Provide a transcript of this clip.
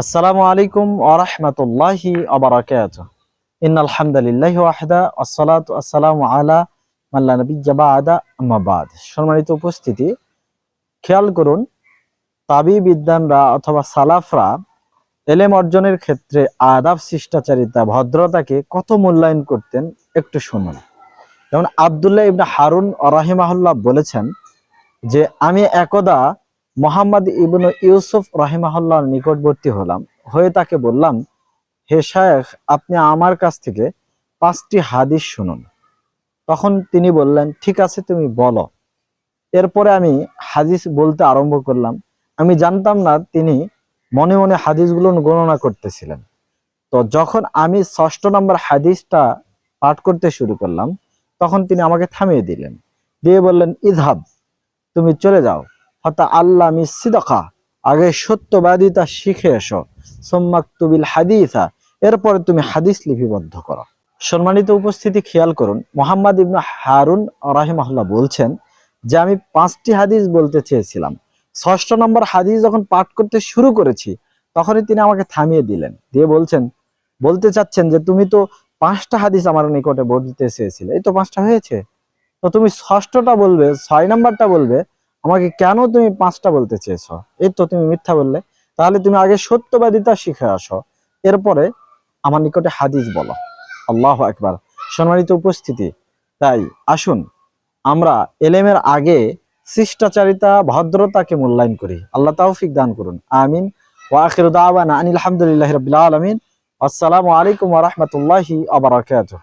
আসসালামু আলাইকুম ওয়া রাহমাতুল্লাহি ওয়া বারাকাতুহু। ইন্নাল হামদালিল্লাহি ওয়াহদা ওয়াসসালাতু ওয়াসসালামু আলা মান লা নাবিয়্যা বা'দা আম্মা বা'দ। সম্মানিত উপস্থিতি, খেয়াল করুন, তাবিবিদ্বানরা অথবা সালাফরা এলেম অর্জনের ক্ষেত্রে আদাব, শিষ্টাচারিতা, ভদ্রতাকে কত মূল্যায়ন করতেন একটু শুনুন। যেমন আব্দুল্লাহ ইবনে হারুন রাহিমাহুল্লাহ বলেছেন যে আমি একদা মোহাম্মদ ইবনে ইউসুফ রাহিমাহুল্লাহর নিকটবর্তী হলাম, হয়ে তাকে বললাম, হে শায়েখ, আপনি আমার কাছ থেকে 5টি হাদিস শুনুন। তখন তিনি বললেন, ঠিক আছে, তুমি বলো। এরপরে আমি হাদিস বলতে আরম্ভ করলাম। আমি জানতাম না তিনি মনে মনে হাদিসগুলো গণনা করতেছিলেন। তো যখন আমি 6ষ্ঠ নম্বর হাদিসটা পাঠ করতে শুরু করলাম, তখন তিনি আমাকে থামিয়ে দিলেন, দিয়ে বললেন, ইযহাব, তুমি চলে যাও, ফাতা আল্লাহ মিসিদাকা, আগে সত্যবাদিতা শিখে এসো, সুম্মাকতুবিল হাদিসা, এরপরে তুমি হাদিস লিপিবদ্ধ করো। সম্মানিত উপস্থিতি, খেয়াল করুন, মোহাম্মদ ইবনে হারুন রাহিমাহুল্লাহ বলছেন যে আমি 5টি হাদিস বলতে চেয়েছিলাম। 6ষ্ঠ নম্বর হাদিস যখন পাঠ করতে শুরু করেছি, তখনই তিনি আমাকে থামিয়ে দিলেন, দিয়ে বলতে চাচ্ছেন যে তুমি তো 5টা হাদিস আমার নিকটে বলতে চেয়েছিলে, এই তো 5টা হয়েছে, তো তুমি 6ষ্ঠটা বলবে, 6 নাম্বারটা বলবে, আমাকে কেন তুমি 5টা বলতে চেয়েছো? এই তো তুমি মিথ্যা বললে। তাহলে তুমি আগে সত্যবাদিতা শিখে আসো, এরপরে আমার নিকটে হাদিস বলো। আল্লাহু আকবার। সম্মানিত উপস্থিতি, তাই আসুন আমরা এলেমের আগে শিষ্টাচারিতা, ভদ্রতাকে মূল্যায়ন করি। আল্লাহ তৌফিক দান করুন, আমিন। ওয়া আখিরু দাওয়ানা আনিল হামদুলিল্লাহি রাব্বিল আলামিন। আসসালামু আলাইকুম ওয়া রাহমাতুল্লাহি ওয়া বারাকাতুহু।